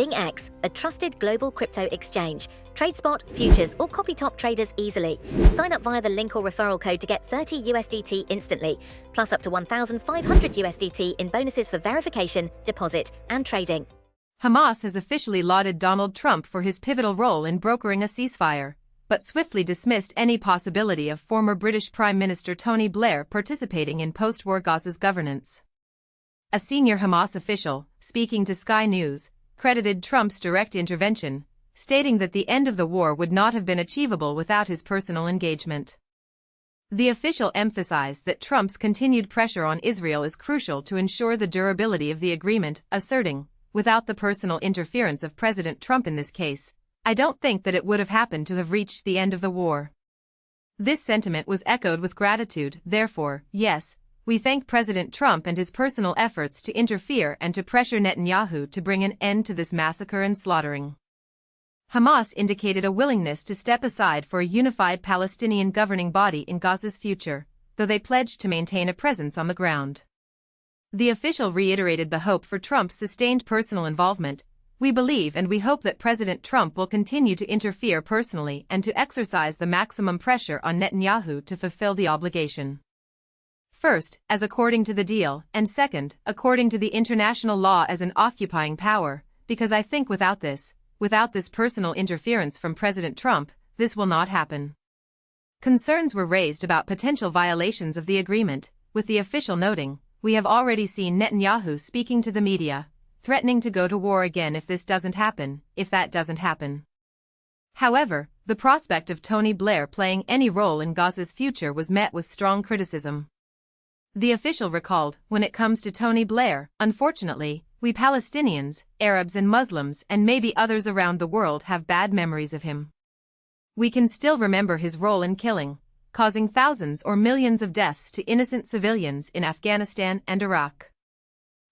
BingX, a trusted global crypto exchange. Trade spot, futures, or copy top traders easily. Sign up via the link or referral code to get 30 USDT instantly, plus up to 1,500 USDT in bonuses for verification, deposit, and trading. Hamas has officially lauded Donald Trump for his pivotal role in brokering a ceasefire, but swiftly dismissed any possibility of former British Prime Minister Tony Blair participating in post-war Gaza's governance. A senior Hamas official, speaking to Sky News, credited Trump's direct intervention, stating that the end of the war would not have been achievable without his personal engagement. The official emphasized that Trump's continued pressure on Israel is crucial to ensure the durability of the agreement, asserting, "Without the personal interference of President Trump in this case, I don't think that it would have happened to have reached the end of the war." This sentiment was echoed with gratitude. Therefore, yes, we thank President Trump and his personal efforts to interfere and to pressure Netanyahu to bring an end to this massacre and slaughtering. Hamas indicated a willingness to step aside for a unified Palestinian governing body in Gaza's future, though they pledged to maintain a presence on the ground. The official reiterated the hope for Trump's sustained personal involvement. "We believe and we hope that President Trump will continue to interfere personally and to exercise the maximum pressure on Netanyahu to fulfill the obligation. First, as according to the deal, and second, according to the international law as an occupying power, because I think without this personal interference from President Trump, this will not happen." Concerns were raised about potential violations of the agreement, with the official noting, "We have already seen Netanyahu speaking to the media, threatening to go to war again if this doesn't happen, if that doesn't happen." However, the prospect of Tony Blair playing any role in Gaza's future was met with strong criticism. The official recalled, "When it comes to Tony Blair, unfortunately, we Palestinians, Arabs and Muslims and maybe others around the world have bad memories of him. We can still remember his role in killing, causing thousands or millions of deaths to innocent civilians in Afghanistan and Iraq.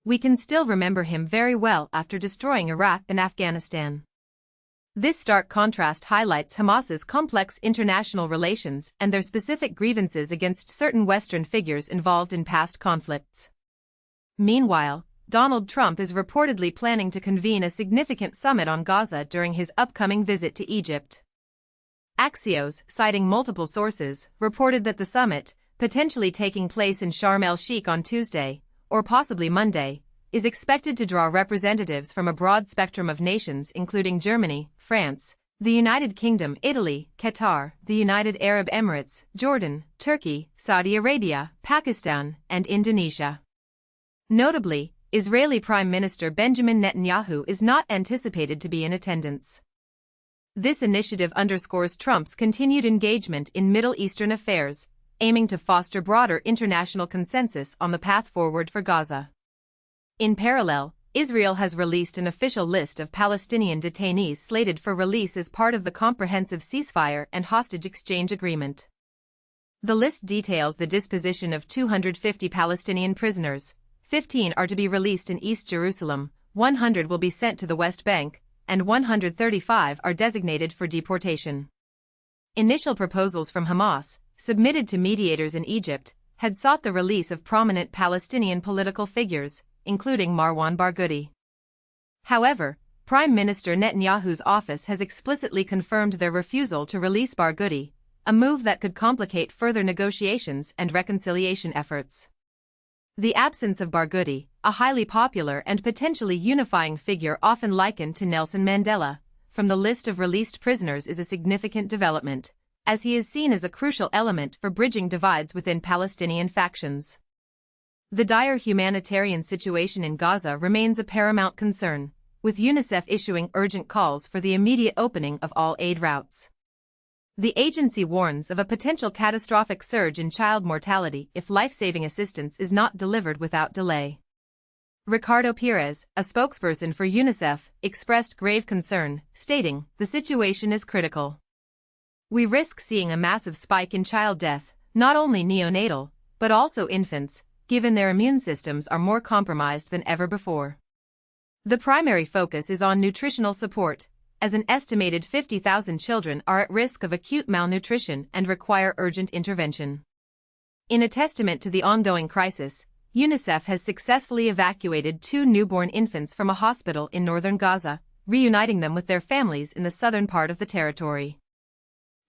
We can still remember him very well after destroying Iraq and Afghanistan." This stark contrast highlights Hamas's complex international relations and their specific grievances against certain Western figures involved in past conflicts. Meanwhile, Donald Trump is reportedly planning to convene a significant summit on Gaza during his upcoming visit to Egypt. Axios, citing multiple sources, reported that the summit, potentially taking place in Sharm el-Sheikh on Tuesday, or possibly Monday, is expected to draw representatives from a broad spectrum of nations including Germany, France, the United Kingdom, Italy, Qatar, the United Arab Emirates, Jordan, Turkey, Saudi Arabia, Pakistan, and Indonesia. Notably, Israeli Prime Minister Benjamin Netanyahu is not anticipated to be in attendance. This initiative underscores Trump's continued engagement in Middle Eastern affairs, aiming to foster broader international consensus on the path forward for Gaza. In parallel, Israel has released an official list of Palestinian detainees slated for release as part of the comprehensive ceasefire and hostage exchange agreement. The list details the disposition of 250 Palestinian prisoners. 15 are to be released in East Jerusalem, 100 will be sent to the West Bank, and 135 are designated for deportation. Initial proposals from Hamas, submitted to mediators in Egypt, had sought the release of prominent Palestinian political figures, including Marwan Barghouti. However, Prime Minister Netanyahu's office has explicitly confirmed their refusal to release Barghouti, a move that could complicate further negotiations and reconciliation efforts. The absence of Barghouti, a highly popular and potentially unifying figure often likened to Nelson Mandela, from the list of released prisoners is a significant development, as he is seen as a crucial element for bridging divides within Palestinian factions. The dire humanitarian situation in Gaza remains a paramount concern, with UNICEF issuing urgent calls for the immediate opening of all aid routes. The agency warns of a potential catastrophic surge in child mortality if life-saving assistance is not delivered without delay. Ricardo Pires, a spokesperson for UNICEF, expressed grave concern, stating, "The situation is critical. We risk seeing a massive spike in child death, not only neonatal, but also infants, given their immune systems are more compromised than ever before." The primary focus is on nutritional support, as an estimated 50,000 children are at risk of acute malnutrition and require urgent intervention. In a testament to the ongoing crisis, UNICEF has successfully evacuated 2 newborn infants from a hospital in northern Gaza, reuniting them with their families in the southern part of the territory.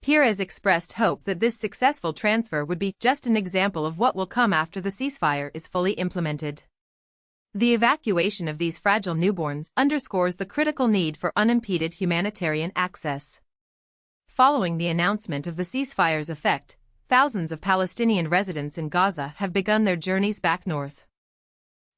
Pires expressed hope that this successful transfer would be just an example of what will come after the ceasefire is fully implemented. The evacuation of these fragile newborns underscores the critical need for unimpeded humanitarian access. Following the announcement of the ceasefire's effect, thousands of Palestinian residents in Gaza have begun their journeys back north.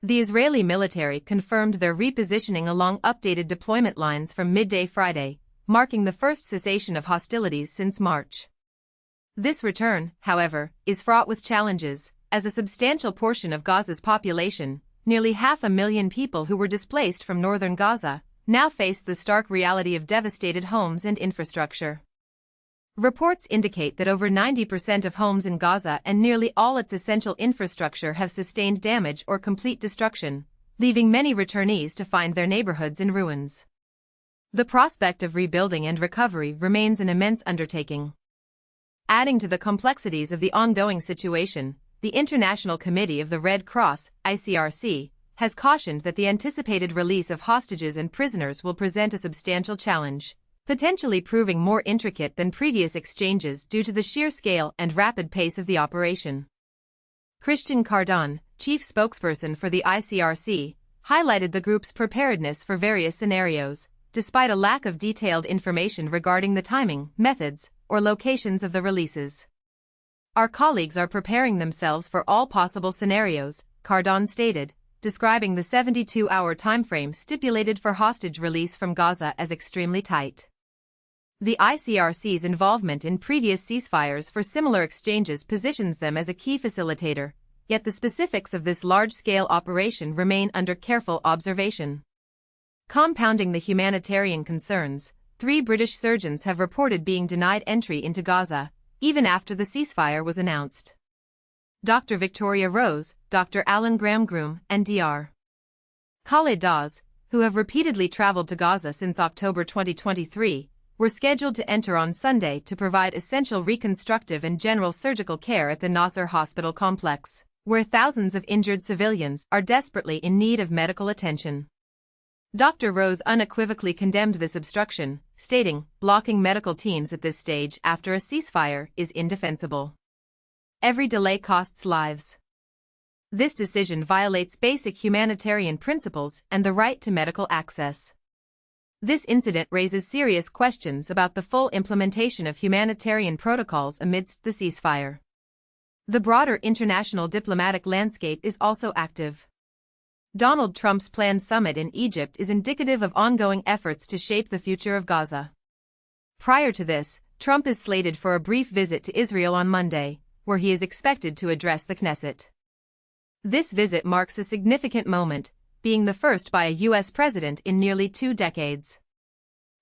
The Israeli military confirmed their repositioning along updated deployment lines from midday Friday, marking the first cessation of hostilities since March. This return, however, is fraught with challenges, as a substantial portion of Gaza's population, nearly 500,000 people who were displaced from northern Gaza, now face the stark reality of devastated homes and infrastructure. Reports indicate that over 90% of homes in Gaza and nearly all its essential infrastructure have sustained damage or complete destruction, leaving many returnees to find their neighborhoods in ruins. The prospect of rebuilding and recovery remains an immense undertaking. Adding to the complexities of the ongoing situation, the International Committee of the Red Cross, ICRC, has cautioned that the anticipated release of hostages and prisoners will present a substantial challenge, potentially proving more intricate than previous exchanges due to the sheer scale and rapid pace of the operation. Christian Cardon, chief spokesperson for the ICRC, highlighted the group's preparedness for various scenarios, despite a lack of detailed information regarding the timing, methods, or locations of the releases. Our colleagues are preparing themselves for all possible scenarios, Cardon stated, describing the 72-hour timeframe stipulated for hostage release from Gaza as extremely tight. The ICRC's involvement in previous ceasefires for similar exchanges positions them as a key facilitator, yet the specifics of this large-scale operation remain under careful observation. Compounding the humanitarian concerns, 3 British surgeons have reported being denied entry into Gaza, even after the ceasefire was announced. Dr. Victoria Rose, Dr. Alan Graham-Groom, and Dr. Khaled Dawes, who have repeatedly traveled to Gaza since October 2023, were scheduled to enter on Sunday to provide essential reconstructive and general surgical care at the Nasser Hospital complex, where thousands of injured civilians are desperately in need of medical attention. Dr. Rose unequivocally condemned this obstruction, stating, "Blocking medical teams at this stage after a ceasefire is indefensible. Every delay costs lives. This decision violates basic humanitarian principles and the right to medical access." This incident raises serious questions about the full implementation of humanitarian protocols amidst the ceasefire. The broader international diplomatic landscape is also active. Donald Trump's planned summit in Egypt is indicative of ongoing efforts to shape the future of Gaza. Prior to this, Trump is slated for a brief visit to Israel on Monday, where he is expected to address the Knesset. This visit marks a significant moment, being the first by a U.S. president in nearly 2 decades.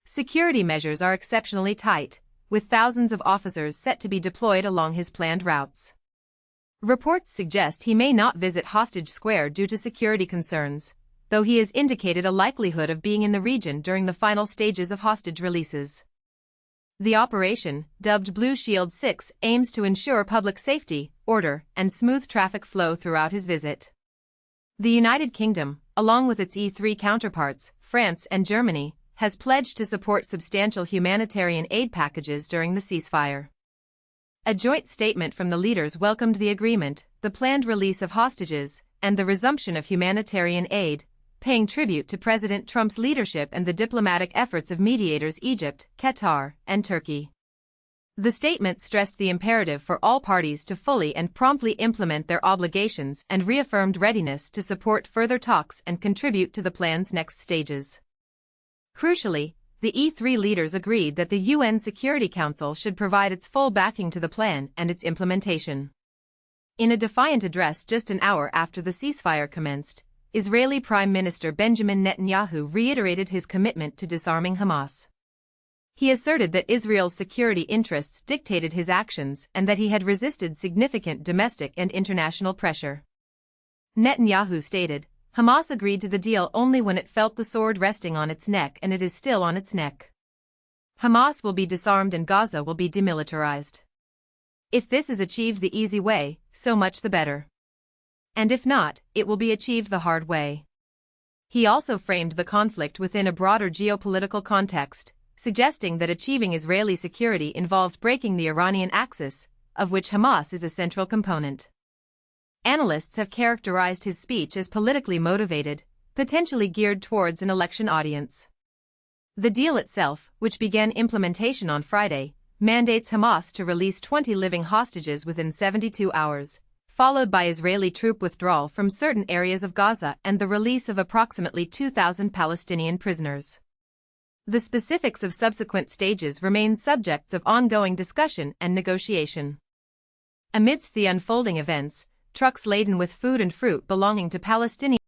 Security measures are exceptionally tight, with thousands of officers set to be deployed along his planned routes. Reports suggest he may not visit Hostage Square due to security concerns, though he has indicated a likelihood of being in the region during the final stages of hostage releases. The operation, dubbed Blue Shield 6, aims to ensure public safety, order, and smooth traffic flow throughout his visit. The United Kingdom, along with its E3 counterparts, France and Germany, has pledged to support substantial humanitarian aid packages during the ceasefire. A joint statement from the leaders welcomed the agreement, the planned release of hostages, and the resumption of humanitarian aid, paying tribute to President Trump's leadership and the diplomatic efforts of mediators Egypt, Qatar, and Turkey. The statement stressed the imperative for all parties to fully and promptly implement their obligations and reaffirmed readiness to support further talks and contribute to the plan's next stages. Crucially, the E3 leaders agreed that the UN Security Council should provide its full backing to the plan and its implementation. In a defiant address just an hour after the ceasefire commenced, Israeli Prime Minister Benjamin Netanyahu reiterated his commitment to disarming Hamas. He asserted that Israel's security interests dictated his actions and that he had resisted significant domestic and international pressure. Netanyahu stated, "Hamas agreed to the deal only when it felt the sword resting on its neck, and it is still on its neck. Hamas will be disarmed and Gaza will be demilitarized. If this is achieved the easy way, so much the better. And if not, it will be achieved the hard way." He also framed the conflict within a broader geopolitical context, suggesting that achieving Israeli security involved breaking the Iranian axis, of which Hamas is a central component. Analysts have characterized his speech as politically motivated, potentially geared towards an election audience. The deal itself, which began implementation on Friday, mandates Hamas to release 20 living hostages within 72 hours, followed by Israeli troop withdrawal from certain areas of Gaza and the release of approximately 2,000 Palestinian prisoners. The specifics of subsequent stages remain subjects of ongoing discussion and negotiation. Amidst the unfolding events, trucks laden with food and fruit belonging to Palestinians